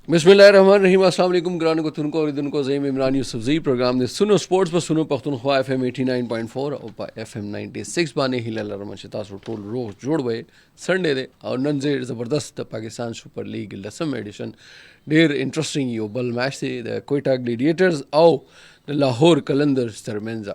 बिस्मिल्लाहिर्रहमानिर्रहीम। अस्सलाम वालेकुम ग्रान को तुनको और दिन को ज़ईम इमरान यूसुफज़ई प्रोग्राम दे सुनो स्पोर्ट्स पर सुनो पख्तूनख्वा FM 89.4 और FM 96 बाने हिलाल रमशता सो टोल रोज जोड़ वे संडे दे और नन जे ज़बरदस्त पाकिस्तान सुपर लीग लसम एडिशन डेर इंटरेस्टिंग यो बल मैच से द कोयटा ग्लेडिएटर्स आओ د لاهور کلندرز ترمنځ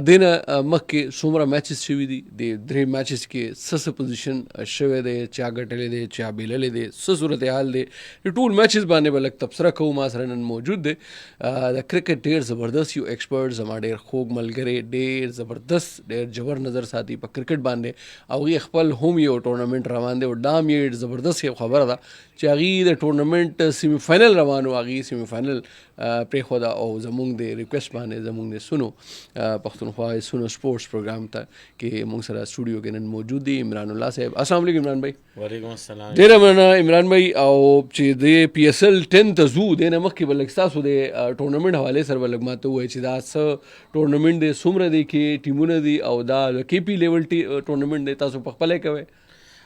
دینه مخکې څومره میچز شوي دي د درې میچز کې څه پوزیشن شوی دی چا ګټلی دی چا بیللی دی څه صورتحال دی د ټول میچز باندې به لږ تبصره کوو. ما سره نن موجود دی د کرکټ ډېر زبردست یو ایکسپرټ زما ډېر خوږ ملګری ډېر زبردست ډېر جبر نظر ساتي په کرکټ باندې او هغې خپل هم یو ټورنمنټ روان دی او ډام یې زبردست یو خبره ده چې هغې د ټورنمنټ سیمی فاینل روان و هغې سیمی فاینل پرېښوده او زمونږ د ریکویسټ باندې زمونږ د سونو پښتونخوا سونو سپورټس پروګرام ته کې مونږ سره سټوډیو کې نن موجود دي عمران الله صاحب. السلام علیکم عمران بھائی. وعلیکم السلام. ډېره مننه عمران بھائی. او چې د PSL 10 ته ځو دې نه مخکې به لږ ستاسو د ټورنمنټ حوالې سره به لږ ماته ووایي چې دا څه ټورنمنټ دی څومره دی کې ټیمونه دي او دا KP لیول ټورنمنټ دی تاسو په خپله کوئ؟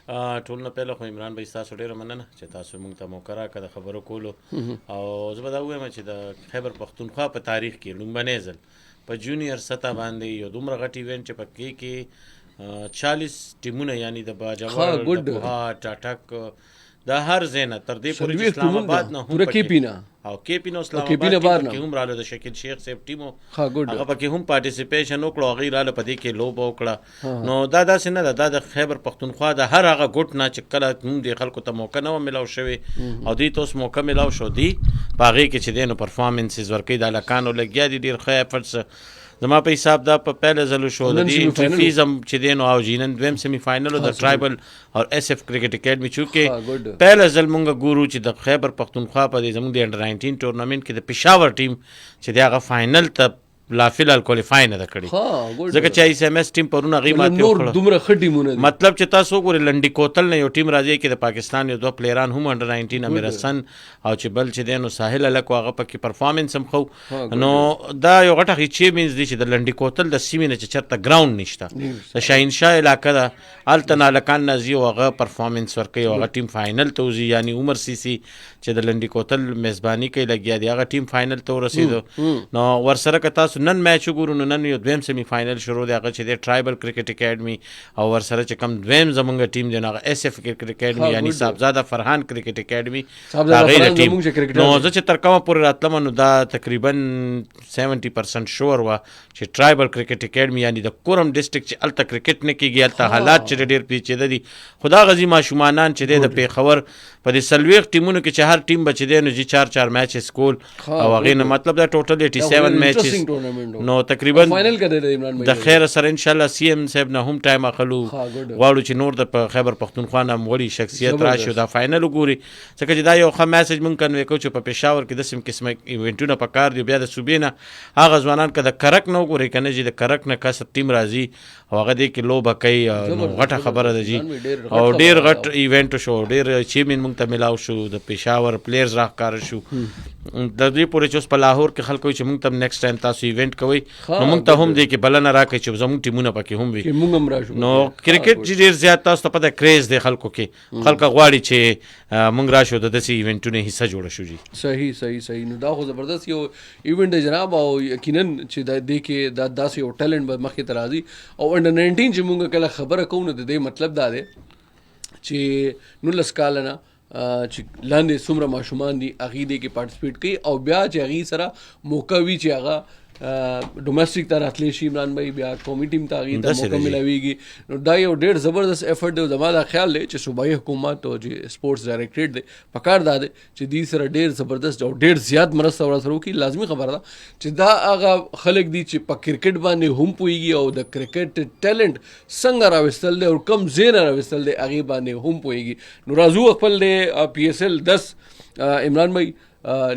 ټول نه پهله خو عمران بھائی تاسو ډېره مننه چې تاسو موږ ته موقع راکړه د خبرو کولو او زه به دا ووایم چې د خیبر پښتونخوا په تاریخ کې لومړنی ځل په جونیئر سطح باندې یو دومره غټ ایونټ چې پکې کې 40 ټیمونه یعنی د باجوړ د کوها ټاټک د هر ځای نه تر دې پورې چې اسلام آباد نه هم KP نه او KP نو اسلام آباد کې هم رااله د شکیل شیخ صاحب ټیمو هغه پکې هم پارټیسیپیشن وکړو هغې رااله په دې کې لوبه وکړه. نو دا داسې نه ده دا د خیبر پښتونخوا د هر هغه ګوټ نه چې کله موږ د خلکو ته موقع نه وه میلاو شوې او دوی ته اوس موقع میلاو شو دي په هغې کې چې دی نو پرفارمنسز ورکوي د هلکانو لګیا دي ډېر ښه ایفرټس زما په حساب دا په پهله ځل شو د دې انټري فیز هم چې دی نو او جینن دویم سیمی فاینل د ټرایبل او SF کرکټ اکیډمي چونکې پهله ځل مونږ ګورو چې د خیبر پښتونخوا په دې زموږ د انډر 19 ټورنمنټ کې د پېښور ټیم چې دی هغه فاینل ته لا فیلال کوالیفای نه ده کړې ځکه چې SMS ټیم پرون هغې ماتې وکړه. مطلب چې تاسو وګورئ لنډي کوتل نه یو ټیم راځي کې د پاکستان یو دوه پلیران هم انډر 19 امیر حسن او چې بل چې دی نو ساحل هلک و هغه پکې پرفارمنس هم ښه نو دا یو غټ اچیومنټس دی چې د لنډي کوتل د سیمې نه چې چېرته ګراونډ نشته د شاهینشاه علاقه ده هلته نه هلکان نه ځي او هغه پرفارمنس ورکوي او هغه ټیم فاینل ته وځي یعنی عمر سیسي چې د لنډي کوتل میزباني کوي لګیا دی هغه ټیم فاینل ته ورسېدو. نو ورسره که تاسو نن میچ وګورو نو نن یو دویم سیمی فاینل شروع دی هغه چې دی ټرایبل کرکټ اکیډمي او ورسره چې کوم دویم زمونږ ټیم دی نو هغه SF کرکټ اکیډمي یعنی صاحبزاده فرحان کرکټ اکیډمي هغې د ټیم نو زه چې تر کومه پورې راتلم نو دا تقریبا 70% شور وه چې ټرایبل کرکټ اکیډمي یعنی د کورم ډسټرکټ چې هلته کرکټ نه کېږي هلته حالات چې ډېر پیچیده دي خو دا غزي ماشومانان چې دی د پېښور په دې 40 ټیمونو کې چې هر ټیم به چې دی نو 4 میچز کول او هغې نه مطلب دا ټوټل 87 میچز نو تقریبا د خیر سره انشاءالله CM صاحب نه هم ټایم اخلو غواړو چې نور د خیبر پښتونخوا نه وړي شخصیت راشي دا فاینل وګوري ځکه چې دا یو ښه میسج مونږ کنوی کوو چې په پېښور کې داسې قسمه ایونټونه په کار دي بیا د صوبې نه هغه ځوانان که د کرک نه وګورئ که نه چې د کرک نه کس ټیم راځي او هغه دې کې لوبه کوي نو غټه خبره ده جي او ډېر غټ ایونټ شو ډېر اچیومنټ مونږ ته میلاو شو د پېښور پلیئرز راښکاره شو د دې پورې چې اوس په لاهور کې خلک وایي چې مونږ ته نیکسټ ټایم تاسو ایونټ کوئ نو مونږ ته هم دې کې بلنه راکړئ چې زموږ ټیمونه پکې هم وي نو کرکټ چې ډېر زیات تاسو ته پته کریز دی خلکو کې خلک غواړي چې مونږ راشو د داسې ایونټونو حصه جوړه شو جي. صحیح نو دا خو زبردست یو ایونټ دی جناب او یقینا چې دا دې کې دا داسې یو ټیلنټ به مخکې ته راځي او انډر 19 چې مونږ کله خبره کوو نو د دې مطلب دا دی چې 19 کاله نه چې لاندې څومره ماشومان دي هغې دې کې پارټیسپیټ کوي او بیا چې هغې سره موقع وي چې هغه ډومسټک ته راتلی شي عمران بھائی بیا قومي ټیم ته هغې ته موقع ملاویږي نو دا یو ډېر زبردست ایفرټ دی زما دا خیال دی چې صوبایي حکومت او چې سپورټس ډایرکټریټ دی پکار دا دی چې دې سره ډېر زبردست او ډېر زیات مرسته ورسره وکړي. لازمي خبره ده چې دا هغه خلک دي چې په کرکټ باندې هم پوهېږي او د کرکټ ټیلنټ څنګه راوستل دی او کم ځای نه راوستل دی هغې باندې هم پوهېږي. نو راځو خپل دی PSL 10 عمران بھائی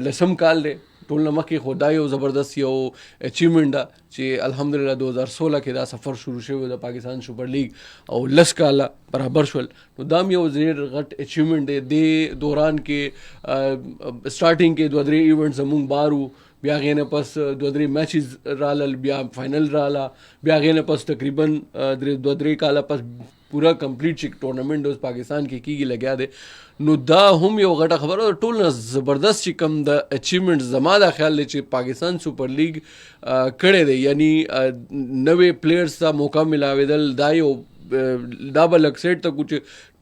لسم کال دی ټول نه مخکې خو دا یو زبردست یو اچیومنټ ده چې الحمدلله 2016 کې دا سفر شروع شوی د پاکستان سپر لیگ او 10 کاله برابر شول نو دا یو ډېر غټ اچیومنټ دی. دې دوران کې سټارټینګ کې 2-3 ایونټ زمونږ بارو بیا هغې نه پس 2-3 میچز رالل بیا فاینل راله بیا هغې نه پس تقریبا 2-3 کاله پس پورا کمپلیټ چې ټورنمنټ اوس پاکستان کې کیږي لګیا دی نو دا هم یو غټه خبره ده ټول نه زبردست چې کم د اچیومنټ زما دا خیال دی چې پاکستان سپر لیګ کړی دی یعنی نوې پلیئرز ته موقع ملاوېدل دا یو دا به لږ سیټ ته کچ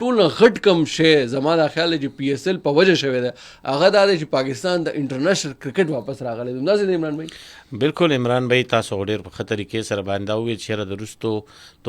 ټول نه غټ کم شی زما دا خیال دی چې پی ایس ایل په وجه شوی دی هغه دا دی چې پاکستان د انټرنیشنل کرکټ واپس راغلی دی همداسې دی عمران بھائی بالکل عمران بھائی تاسو ډېر په ښه طریقې سره باندې وویل چې یاره د وروستو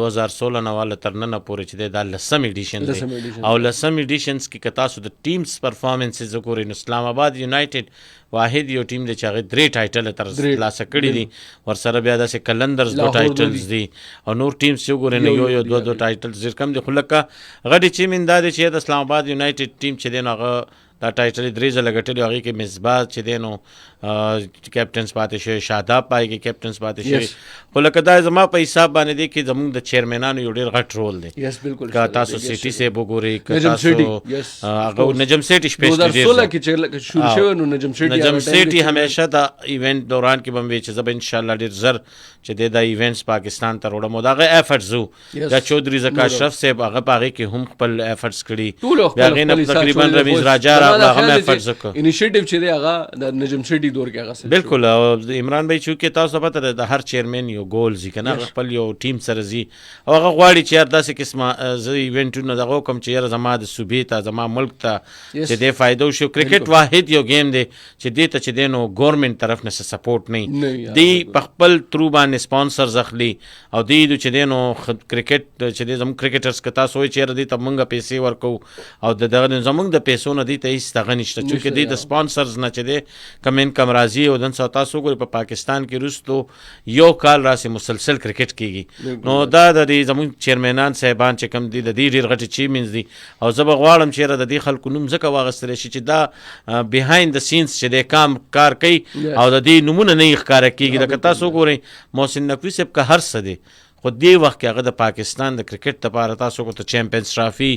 2016 نه واله تر ننه پورې چې دی دا 10م ایډیشن دی او 10م ایډیشنز کې که تاسو د ټیمز پرفارمنسز وګورئ نو اسلام آباد یونایټډ واحد یو ټیم دی چې هغې 3 ټایټله ترلاسه کړي دي ورسره بیا داسې کلندرز 2 ټایټلز دي او نور ټیمز چې وګورئ نو یو 2 ټایټلز ډېر کم دي خو لکه غټې چیمین دا دی چې د اسلام آباد یونایټډ ټیم چې دی نو هغه دا ټایټل 3 ځله ګټلي هغې کې مصباح چې دی نو کیپټنس پاتې شوی شاداب پای کې کیپټنس پاتې شوی خو لکه دا زما په حساب باندې دی چې زموږ د چیرمنانو یو ډېر غټ رول دی که تاسو سیټي صاحب وګورئ که تاسو هغه نجم سیټي سپیشلی 2016 کې شروع شوی نو نجم سیټي همیشه د ایونټ دوران کې به مې چې زه به انشاءالله ډېر زر چې دی دا ایونټس پاکستان ته راوړم او د هغه ایفرټس وو دا چودھري زکا اشرف صاحب هغه په هغې کې هم خپل ایفرټس کړي بیا هغې نه تقریبا رمیز راجا راغله هغه هم ایفرټس وکړه انیشیټیو چې دی هغه د نجم سیټي دور کې هغه بالکل او عمران بھائی چونکې تاسو پته ده د هر چیرمن یو ګول ځي که نه خپل یو ټیم سره ځي او هغه غواړي چې یار داسې قسمه زه ایونټونه دغه وکړم چې یاره زما د صوبې ته زما ملک ته چې دی فایده وشي کرکټ واحد یو گیم دی چې دې ته چې دی نو ګورنمنټ طرف نه څه سپورټ نه دی په خپل ترو باندې سپانسرز اخلي او دی چې دی نو کرکټ چې دی زموږ کرکټرز که تاسو وایي چې یاره دې ته مونږ پیسې ورکوو او د دغه زموږ د پیسو نه دې ته هېڅ دغه نشته چونکې دی د سپانسرز نه چې دی کم انکم راځي او دن سو تاسو ګورئ په پاکستان کې وروستو یو کال راسې مسلسل کرکټ کیږي نو دا د دې زموږ چیرمنان صاحبان چې کوم دي د دې ډېر غټ اچیومنټس دي او زه به غواړم چې یاره د دې خلکو نوم ځکه واخیستلی شي چې دا بیهایند د سینس چې دی کار کوي او د دې نومونه نه یې ښکاره کیږي لکه تاسو وګورئ محسن نقوي صاحب که هر څه دی خو دې وخت کې هغه د پاکستان د کرکټ لپاره تاسو کو ته چیمپئنز ټرافي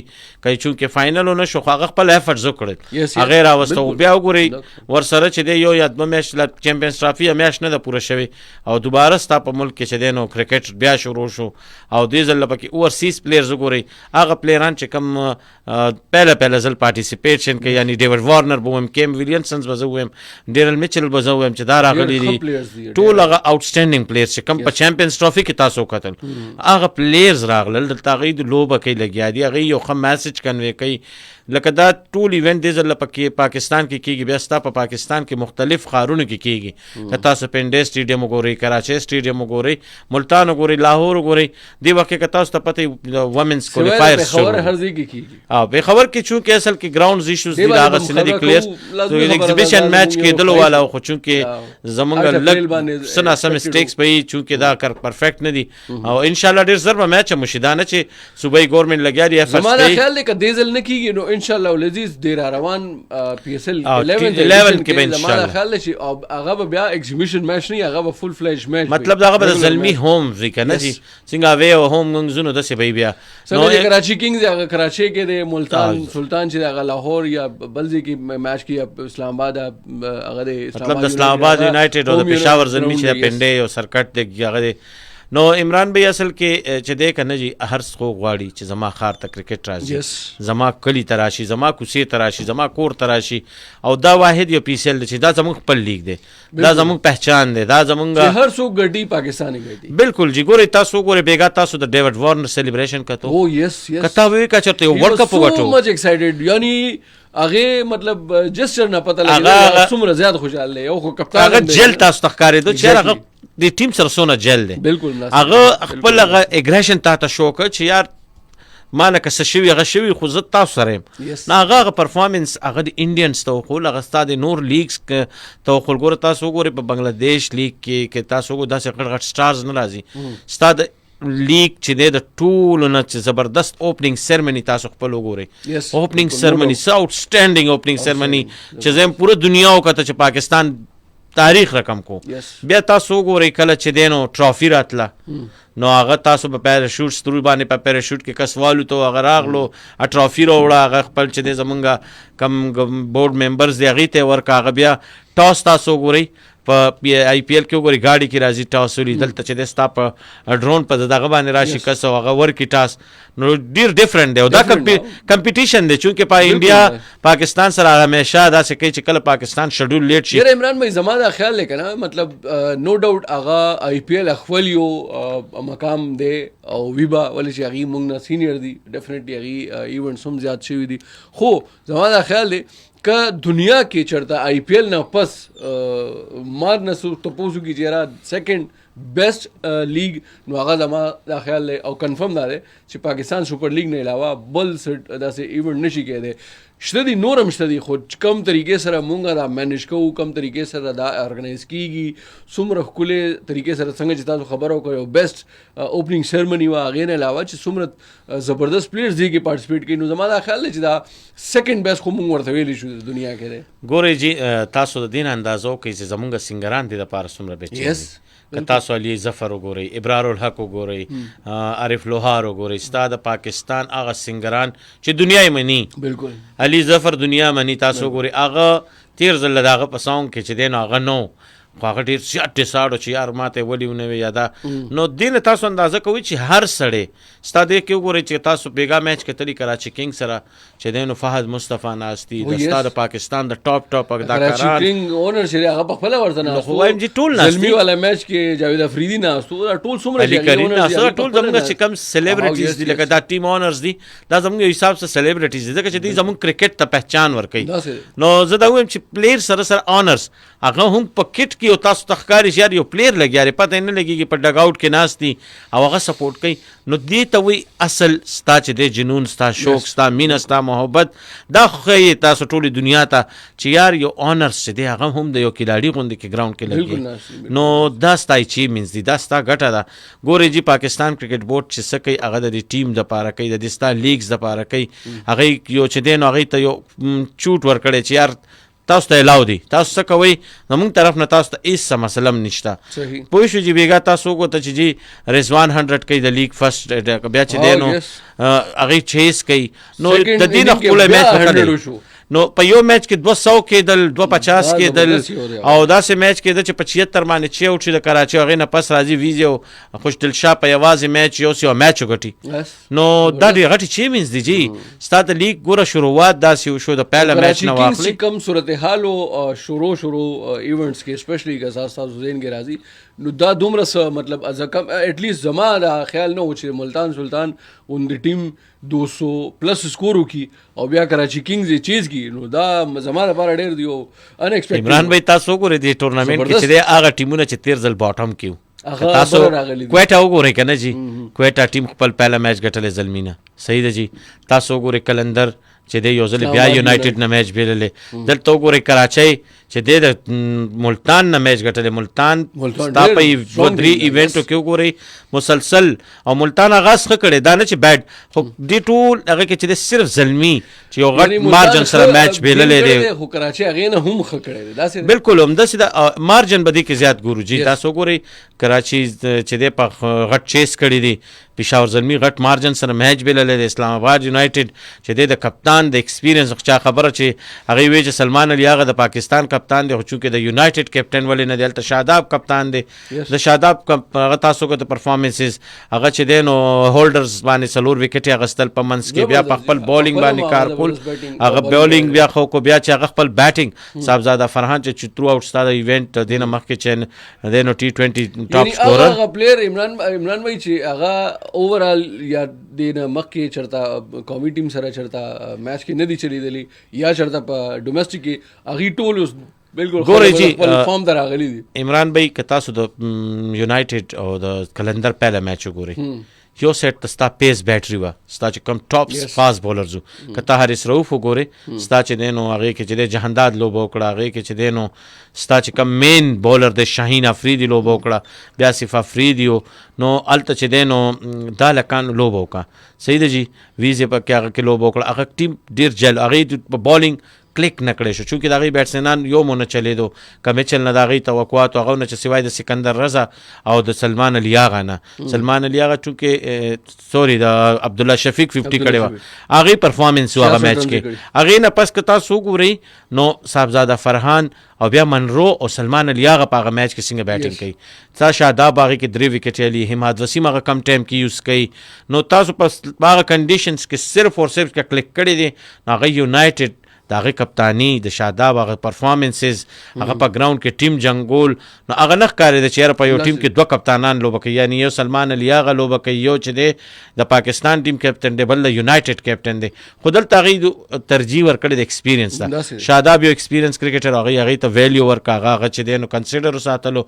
کوي چونکې فاینل ونه شو خو هغه خپل ایفرټس وکړل هغې راوسته بیا وګورئ ورسره چې دی یو یا 2 میاشت چیمپئنز ټرافي میاشت نه ده پوره شوې او دوباره ستا په ملک کې چې دی نو کرکټ بیا شروع شو او دې ځل پکې اوورسیز پلیئرز وګورئ هغه پلیئران چې کوم پهله ځل پارټیسپیټشن کوي یعنی ډیوډ وارنر به ویم کیم ویلیمسنز به زه ویم ډیرل میچل به زه ویم چې دا راغلي دي ټول هغه آوټسټینډینګ پلیئرز چې کوم په چیمپئنز ټرافي کې تاسو وکتل هغه پلیئرز راغلل دلته هغوی د لوبه کوي لګیا دي هغوی یو ښه میسج کنوی کوي لکه دا ټول ایونټ دې ځل پکې پاکستان کې کېږي بیا ستا په پاکستان کې مختلف ښارونو کې کېږي که تاسو پنډې سټیډیم وګورئ کراچۍ سټیډیم وګورئ ملتان وګورئ لاهور وګورئ دې وخت کې که تاسو ته پته ومنس کوالیفایرز او پېښور کې چونکې اصل کې ګراؤنډز ایشوز دي هغسې نه دي کلیئر ایګزیبیشن میچ کېدلو والا خو چونکې زمونږ لږ څه ناڅه مسټیکس به وي چونکې دا پرفیکټ نه دي او انشاءالله ډېر زر به میچ هم وشي دا نه چې صوبایي ګورنمنټ لګیا دي زما دا خیال دی که دې ځل نه کېږي نو انشاءالله ولذیز ډېر روان پی ایس ایل 11 کې به زما دا خیال دی چې هغه به بیا ایگزیبیشن میچ نه هغه به فل فلیج میچ مطلب هغه به د زلمي هوم وي که نه چې څنګه اوې او هوم موږ ځو نو داسې به وي بیا څنګه چې کراچي کینګز دی هغه کراچۍ کې دی ملتان سلطان چې دی هغه لاهور یا بل ځای کې میچ کوي یا اسلام آباد هغه دی مطلب د اسلام آباد یونایټډ او د پېښور زلمي چې د پنډې او سرکټ دی هغه دی نو عمران بھائی اصل کې چې دی که نه جي هر څه غواړي چې زما ښار ته کرکټ راځي زما کلي ته راشي زما کوڅې ته راشي زما کور ته راشي او دا واحد یو پی سی ایل دی چې دا زموږ خپل لیګ دی دا زموږ پہچان دی دا زموږ هر څوک ګټي پاکستاني ګټي بالکل جی ګورئ تاسو وګورئ بیګا تاسو د ډیوډ وارنر سیلیبریشن کتو او یس کتا وی کا چرته یو ورلد کپ وګټو سو مچ ایکسایټډ یعنی هغه مطلب جسچر نه پته لګي څومره زیات خوشاله دی او کپتان هغه جل تاسو تخکارې دو چې هغه د ټیم سره سونه جل دی بالکل هغه خپل هغه اګریشن تا شو کړ چې یار ما نه که څه شوي هغه شوي خو زه تاسو سره یم نه هغه پرفارمنس هغه د انډینز ته وښول هغه ستا د نور لیګز ته وښول ګوره تاسو وګورئ په بنګلادیش لیګ کې تاسو وګورئ داسې غټ غټ سټارز نه راځي ستا د لیګ چې دی د ټولو نه چې زبردست اوپننګ سرمني تاسو خپل وګورئ اوپننګ سرمني څه آوټسټینډینګ اوپننګ سرمني چې زه یم پوره دنیا وکته چې پاکستان تاریخ رقم کو بیا تاسو وګورئ کله چې دی نو ټرافي راتله نو هغه تاسو په پیراشوټ سترو باندې په پیراشوټ کې کس والو ته هغه راغلو ټرافي راوړه هغه خپل چې دی زمونږ کم بورډ ممبرز دی هغې ته یې ورکړه هغه بیا ټاس تاسو وګورئ په IPL کې وګوري ګاډي کې راځي ټاس ولي دلته چې د ستا په ډرون په دغه باندې راشي کس او هغه ورکی ټاس نو ډیر ډیفرنٹ دی او دا کمپټیشن دی چونکه په انډیا پاکستان سره همیشه دا څه کوي چې کله پاکستان شډول لیټ شي ډیر عمران بھائی زما دا خیال لیکنه مطلب نو ډاوټ هغه IPL خپل یو مقام دی او ویبا ولې چې هغه موږ نه سینیئر دی ډیفینټلی هغه ایونټس هم زیات شوی دي خو زما دا خیال دی که دنیا کې چرته IPL نه پس مار نه سو تاسو کې چیرې سیکنډ بیسٹ لیگ نو هغه زما دا خیال دی او کنفرم دا دی چې پاکستان سپر لیگ نه علاوه بل داسې ایونټ نشي کېدی شته دي نور هم شته دي خو کم طریقې سره مونږ دا مینج کوو کم طریقې سره دا ارګنایز کیږي څومره ښکلې طریقې سره څنګه چې تاسو خبره وکړئ بیسٹ اوپننګ سیرمنی و هغې نه علاوه چې څومره زبردست پلیئرز دي کې پارټیسپیټ کوي نو زما دا خیال دی چې دا سیکنډ بیسټ خو مونږ ورته ویلی شو دنیا کې دی ګورئ جی تاسو د دې نه اندازه وکړئ چې زمونږ سینګران دي دپاره څومره بهترین دي که تاسو علي ظفر وګورئ ابرار الحق وګورئ عارف لوهار وګورئ ستا د پاکستان هغه سینګران چې دنیا یې مني بالکل علي ظفر دنیا مني تاسو وګورئ هغه تیر ځل د هغه په سانګ کې چې دی نو هغه نو خو هغه ډېر زیات ساړو چې یار ماته ولي ونه وي یا دا نو دې نه تاسو اندازه کوئ چې هر سړی ستا دې کې وګورئ چې تاسو بیګا میچ کې تلي کراچي کینګ سره چې دی نو فهد مصطفی ناست دي د ستا د پاکستان د ټاپ اداکاران کراچي کینګ اونر چې هغه په خپله ورته ناست خو وایم چې ټول ناست زلمي والا میچ کې جاوید افریدي ناست ټول څومره علي کریم ناست ټول زموږ چې کم سلیبریټیز دي لکه دا ټیم اونرز دي دا زموږ حساب سره سلیبریټیز دي ځکه چې دوی زموږ کرکټ ته پہچان ورکوي نو زه دا وایم چې پلیر سره اونرز هغه هم په کټ کې او تاسو ته ښکاري چې یار یو پلیر لګیا پته نه لګېږي په ډګ آوټ کې ناست دي او هغه سپورټ کوي نو دې ته وایي اصل ستا چې دی جنون ستا شوق ستا مینه ستا محبت دا خو ښیي تاسو ټولې دنیا ته چې یار یو اونرز چې دی هغه هم د یو کلاړي غوندې کې ګراونډ کې لګي نو دا ستا اچیومنټس دي دا ستا ګټه ده ګورئ جي پاکستان کرکټ بورډ چې څه کوي هغه د دې ټیم دپاره کوي د دې ستا لیګز دپاره کوي هغې یو چې دی نو هغې ته یو چوټ ورکړی چې یار تاسو ته الاو دي تاسو څه کوئ زموږ طرف نه تاسو ته هېڅ څه مسله هم نشته پوه شو چې بیګا تاسو وګورئ چې جي رضوان 100 کوي د لیګ فرسټ بیا چې دی نو هغې چیس کوي نو د دې نه ښکلی میچ وکړی نو په یو میچ کې 200 کېدل 250 کېدل او داسې میچ کېده چې په 76 باندې 6 اوټ شي د کراچي هغې نه پس راځي ویزیو خوشدل شاه په یوازې میچ یو میچ وګټي نو دا ډېرې غټې چیمنز دي جي ستا د لیګ ګوره شروعات داسې وشو د پیله میچ نه واخلي کم صورتحال شروع ایونټس کې اسپیشلی که تاسو ذهن کې راځي نو دا دومره څه مطلب از کم ایټ لیسٹ زما دا خیال نه و چې ملتان سلطان اون د ټیم 200 پلس سکور وکړي او بیا کراچي کینګز یې چیز کړي نو دا زما لپاره ډېر دی ان ایکسپیکټډ عمران بھائی تاسو وګورئ دې ټورنامنټ کې چې دی هغه ټیمونه چې تیر ځل باټم کیو تاسو کویټا وګورئ که نه جي کویټا ټیم خپل پهله میچ ګټلی زلمینه صحیح ده جي تاسو وګورئ کلندر چې دی یو ځل بیا یونایټډ نه میچ بیللی دلته وګورئ کراچۍ چې دی د ملتان نه میچ ګټلی ملتان ستا په 2-3 ایونټو کې وګورئ مسلسل او ملتان آغاز ښه کړی دا نه چې بیډ خو دې ټول هغه کې چې دی صرف زلمي چې یو غټ مارجن سره میچ بیللی دی خو کراچۍ هغې نه هم ښه کړی دی بالکل همداسې د مارجن به دې کې زیات ګورو جي تاسو وګورئ کراچي چې دی په غټ چیس کړی دی پېښور زلمي غټ مارجن سره میچ بیللی دی اسلام آباد یونایټډ چې دی د کپتان د ایکسپیرینس چا خبره چې هغې وایي چې سلمان علي هغه د پاکستان کپتان دی خو چونکې د یونایټډ کیپټن ولې نه دی هلته شاداب کپتان دی د شاداب هغه تاسو کو د پرفارمنسز هغه چې دی نو هولډرز باندې 4 وکټې اخیستل په منځ کې بیا په خپل بالینګ باندې کار کول هغه بالینګ بیا خو کو بیا چې هغه خپل بیټینګ صاحبزاده فرحان چې تھرو آوټ ستا د ایونټ دې نه مخکې چې دی نو T20 ټاپ سکورر هغه پلیر عمران بھائی چې هغه اوورال یا دې نه مخکې چرته قومي ټیم سره چرته میچ کې نه دی چلیدلی یا چرته په ډومestic کې هغې ټول اوس بالکل ګورئ جي فارم ته راغلي دي عمران بھائی که تاسو د یونایټډ او د کلندر پهله میچ وګورئ یو سیټ ته ستا پیس بیټري وه ستا چې کوم ټاپ فاست بولرز وو که ته حارث رؤوف وګورې ستا چې دی نو هغې کې چې دی جهانداد لوبه وکړه هغې کې چې دی نو ستا چې کوم مین بولر دی شاهین افریدي لوبه وکړه بیا صف افریدي و نو هلته چې دی نو دا لکان لوبه وکړه صحیح ده جي ویزې په کې هغه کې لوبه وکړه هغه ټیم ډېر جل هغې په بالینګ کلیک نکړی شو چونکې د هغې بیټسمینان یو مو نه چلېدو که میچل نه د هغې توقعاتو هغه نه چې سوای د سکندر رضا او د سلمان علي آغا نه سلمان علي آغا چونکې سوري د عبدالله شفیق 50 کړې وه هغې پرفارمنس و هغه میچ کې هغې نه پس که تاسو وګورئ نو صاحبزاده فرحان او بیا منرو او سلمان علي آغا په هغه میچ کې څنګه بیټنګ کوي تا شاداب هغې کې 3 وکټې علي حماد وسیم هغه کم ټایم کې یوز کوي نو تاسو په هغه کنډیشنز کې صرف اور صرف که کلیک کړی دی نو هغه یونایټډ د هغې کپتاني د شاداب هغه پرفارمنسز هغه په ګراوند کې ټیم جنګول نو هغه نه ښکارېده چې یاره په یو ټیم کې 2 کپتانان لوبه کوي یعنی یو سلمان علي آغا لوبه کوي یو چې دی د پاکستان ټیم کیپټن دی بل د یونایټډ کیپټن دی خو دلته هغې ترجیح ورکړې د ایکسپیرینس ته شاداب یو ایکسپیرینس کرکټر هغې ته ویلیو ورکړه هغه چې دی نو کنسیډر وساتلو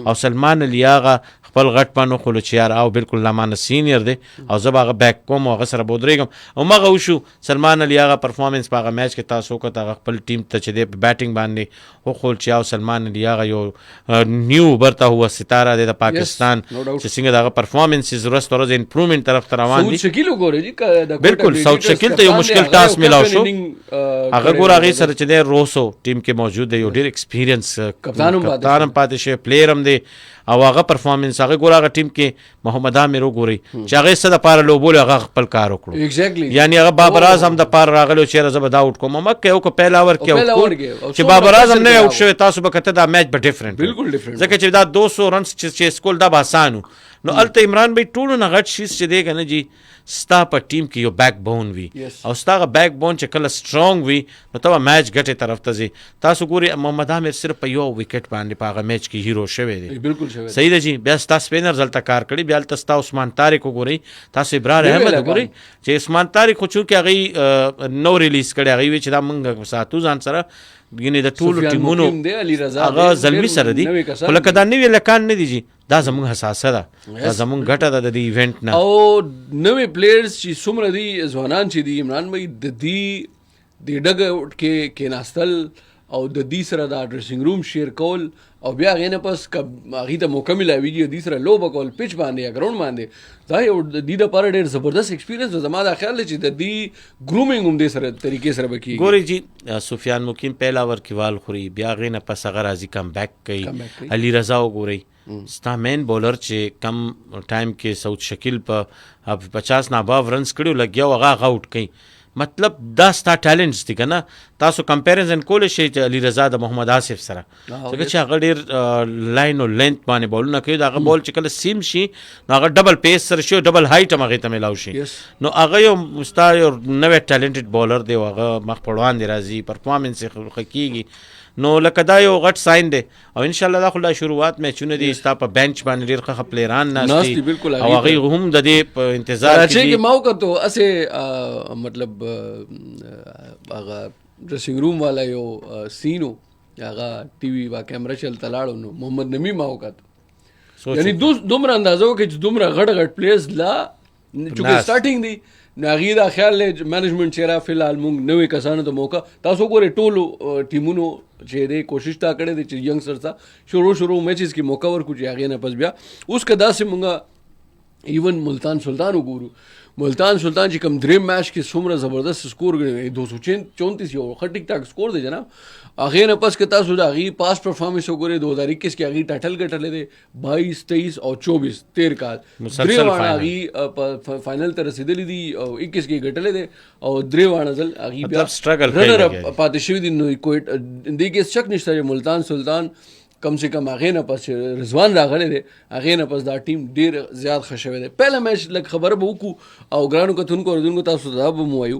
او سلمان علي آغا خپل غټ پن وخولو چې یار او بالکل لمانه سینیر دی او زه به هغه بیک کوم او هغه سره به ودرېږم او مغه وشو سلمان علي آغا پرفارمنس په هغه میچ کې تاسو وکړه هغه خپل ټیم ته چې دی په بیټنګ باندې وخول چې او سلمان علي آغا یو نیو برتا هوا ستاره دی د پاکستان چې څنګه د هغه پرفارمنسز ورځ تر ورځې امپروومنټ طرف ته روان دي شکیل وګورئ بالکل ساوث شکیل ته یو مشکل ټاسک ملاو شو هغه ګور هغې سره چې دی روسو ټیم کې موجود دی یو ډېر ایکسپیرینس کپتان هم پاتې شوی پلیر هم دی او هغه پرفارمنس هغه ګور هغه ټیم کې محمد عامر وګورئ چې هغې څه دپاره لوبولو هغه خپل کار وکړو یعنی هغه بابر اعظم دپاره راغلی و چېرې زه به دا آوټ کوم مکه یو که پیل اوور کې چې بابر اعظم نه آوټ شوی تاسو به کته دا میچ به ډفرنټ ځکه چې دا 200 رنس چې سکول دا به اسان نو هلته عمران بھائی ټولو نه غټ شیز چې دی که نه جي ستا په ټیم کې یو بیک بون وي او ستا هغه بیک بون چې کله سټرانګ وي نو ته به میچ ګټې طرف ته ځي تاسو ګورئ محمد عامر صرف په یو وکټ باندې په هغه میچ کې هیرو شوی دی بالکل شوی صحیح ده جی بیا ستا سپینرز هلته کار کړي بیا هلته ستا عثمان طارق وګورئ تاسو ابرار احمد وګورئ چې عثمان طارق خو چونکې هغې نو ریلیز کړی هغې وی چې دا موږ ساتو ځان سره یعنې د ټولو ټیمونو هغه زلمي سره دي خو لکه دا نوي لکان نه دي جي دا زموږ حساسه ده دا زموږ ګټه ده د دې ایونټ نه او نوې پلیئرز چې څومره دي ځوانان چې دي عمران بھائی د دې ډګه کې کېناستل او د دې سره دا ډریسنګ روم شیر کول او بیا هغې نه پس هغې ته موقع میلاویږي دې سره لوبه کول پچ باندې یا ګراونډ باندې دا یو د دې دپاره ډېر زبردست ایکسپیرینس و زما دا خیال دی چې د دې ګرومینګ هم دې سره طریقې سره به کېږي ګورئ جي سفیان مقیم پهلا اوور کې وال خوري بیا هغې نه پس هغه راځي کم بیک کوي علي رضا وګورئ ستا مین بولر چې کم ټایم کې ساوث شکیل په 50 نه اباو رنز کړي لګیا و هغه آوټ کوي مطلب دا ستا ټیلنټس دي که نه تاسو کمپیریزن کولی شئ چې علي رضا د محمد آصف سره ځکه چې هغه ډېر لاین او لینت باندې بولونه کوي د هغه بول چې کله سیم شي نو هغه ډبل پیس سره شي او ډبل هایټ هم هغې ته میلاو شي نو هغه یو ستا یو نوی ټیلنټډ بولر دی او هغه مخ په وړاندې راځي پرفارمنس یې ښه کېږي نو لکه دا یو غټ ساين دی او ان شاء الله دا خو لا شروعات میچونه دي ستا په بنچ باندې ډېر ښه پلیران ناست دي او هغې هم د دې په انتظار کې دي ما وکړو اسې مطلب هغه ډریسنګ روم والا یو سینو هغه ټي وي با کیمرا چلته لاړو نو محمد نمی ما وکړو یعنی دومره اندازه وکړي چې دومره غټ غټ پلیس لا چونکې سټارټینګ دی نو هغې دا خیال دی مینجمنټ چې را فلحال موږ نوې کسانو ته موقع تاسو ګورئ ټولو ټیمونو چې دی کوشش تا کړی دی چې ینګسټر ته شروع میچز کې موقع ورکړو چې هغې نه پس بیا اوس که داسې مونږ ایون ملتان سلطان وګورو ملتان سلطان چې کوم دریم میچ کې څومره زبردست سکور کړی 234 یو ښه ټیک ټاک سکور دی جناب هغې نه پس که تاسو د هغې پاس پرفارمنس وګورئ 2021 کې هغې ټایټل ګټلی دی 22 23 او 24 13 کال درې واړه هغې په فاینل ته رسېدلي دي او 21 کې ګټلی دی او درې واړه ځل هغې بیا رنر اپ پاتې شوي دي نو دې کې شک نشته چې ملتان سلطان کم سے کم هغې نه پس رضوان راغلی دی هغې نه پس دا ټیم ډېر زیات ښه شوی دی پهله میچ لږ خبره به وکړو او ګرانو کتونکو اورېدونکو تاسو ته دا به مو وایو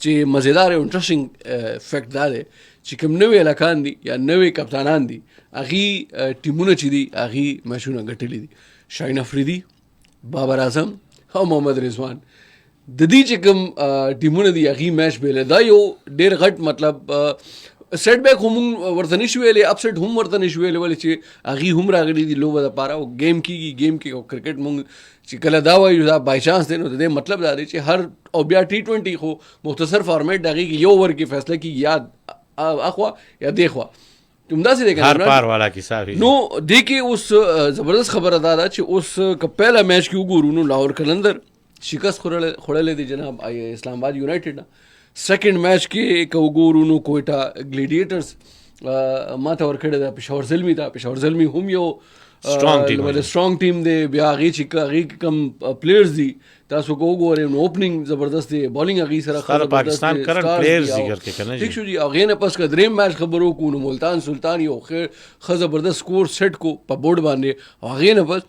چې مزیدار او انټرسټینګ فیکټ دا دی چې کوم نوې هلکان دي یا نوې کپتانان دي هغې ټیمونه چې دي هغې میچونه ګټلي دي شاهین افریدي بابر اعظم او محمد رضوان د دې چې کوم ټیمونه دي هغې میچ بیلی دا یو ډېر غټ مطلب سیټ بیک هم ورته نشي ویلی اپسیټ هم ورته نشي ویلی ولې چې هغې هم راغلي دي لوبه دپاره او گیم کې او کرکټ مونږ چې کله دا وایو دا بائی چانس دی نو د دې مطلب دا دی چې هر او بیا T20 خو مختصر فارمیټ د هغې کې یو اوور کې فیصله کېږي یا اخوا یا دې خوا همداسې دی که نو دې کې اوس زبردست خبره دا ده چې اوس که پهله میچ کې وګورو نو لاهور قلندر شکست خوړلی دی جناب اسلام آباد یونایټډ نه سیکنډ میچ کې که وګورو نو کوئټه ګلیډیټرز ماته ورکړې ده پېښور زلمي ته. پېښور زلمي هم یو سټرانګ ټیم دی. بیا هغې کم پلیئرز دي تاسو که وګورئ نو اوپننګ زبردست دی, بالینګ هغې سره پاکستان کرنٹ پلیئرز ذکر کې کنه ٹھیک شو جی. هغې نه پس که دریم میچ خبرو وکړو نو ملتان سلطان یو ښه زبردست سکور سیټ کو په بورډ باندې. او هغې نه پس